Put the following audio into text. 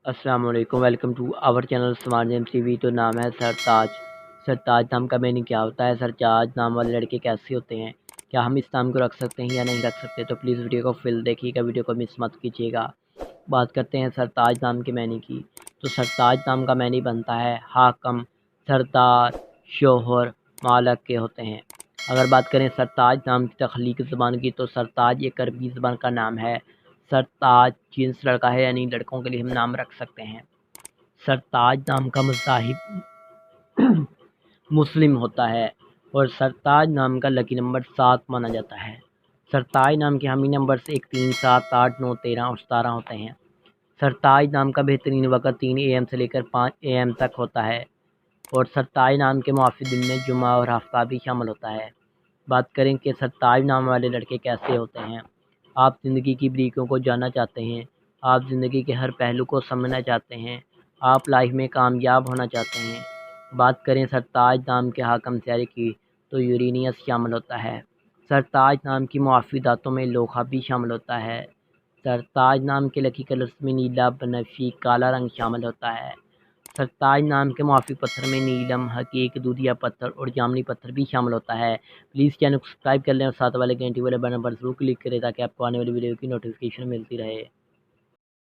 السلام علیکم، welcome to our channel smart James T V. تو نام ہے سرتاج۔ سرتاج نام کا میننگ کیا ہوتا ہے؟ سرتاج نام والے لڑکے کیسے ہوتے ہیں؟ کیا ہم اس نام کو رکھ سکتے ہیں یا نہیں رکھ سکتے؟ تو پلیز ویڈیو کو فل دیکھیے گا، ویڈیو کو مس مت کیجیے گا۔ بات کرتے ہیں سرتاج نام کے معنی کی۔ تو سرتاج نام کا معنی بنتا ہے حاکم، سردار، شوہر، مالک کے ہوتے ہیں۔ اگر بات کریں سرتاج نام کی تخلیق زبان کی، تو سرتاج ایک عربی زبان کا نام ہے۔ سرتاج جنس لڑکا ہے، یعنی لڑکوں کے لیے ہم نام رکھ سکتے ہیں۔ سرتاج نام کا مصاحب مسلم ہوتا ہے اور سرتاج نام کا لکی نمبر 7 مانا جاتا ہے۔ سرتاج نام کے حامی نمبرز 1 3 7 8 9 13 اور 17 ہوتے ہیں۔ سرتاج نام کا بہترین وقت 3 AM سے لے کر 5 AM تک ہوتا ہے اور سرتاج نام کے معافی دن میں جمعہ اور ہفتہ بھی شامل ہوتا ہے۔ بات کریں کہ سرتاج نام والے لڑکے کیسے ہوتے ہیں۔ آپ زندگی کی بریکوں کو جاننا چاہتے ہیں، آپ زندگی کے ہر پہلو کو سمجھنا چاہتے ہیں، آپ لائف میں کامیاب ہونا چاہتے ہیں۔ بات کریں سرتاج نام کے حاکم سیارے کی، تو یورینیس شامل ہوتا ہے۔ سرتاج نام کی معافی دانتوں میں لوہا بھی شامل ہوتا ہے۔ سرتاج نام کے لکی کلرز میں نیلا، بنفشی، کالا رنگ شامل ہوتا ہے۔ سرتاج نام کے معافی پتھر میں نیلم، حقیق، دودھیا پتھر اور جامنی پتھر بھی شامل ہوتا ہے۔ پلیز چینل کو سبسکرائب کر لیں اور ساتھ والے گھنٹی والے بٹن پر ضرور کلک کریں تاکہ آپ کو آنے والی ویڈیو کی نوٹیفیکیشن ملتی رہے۔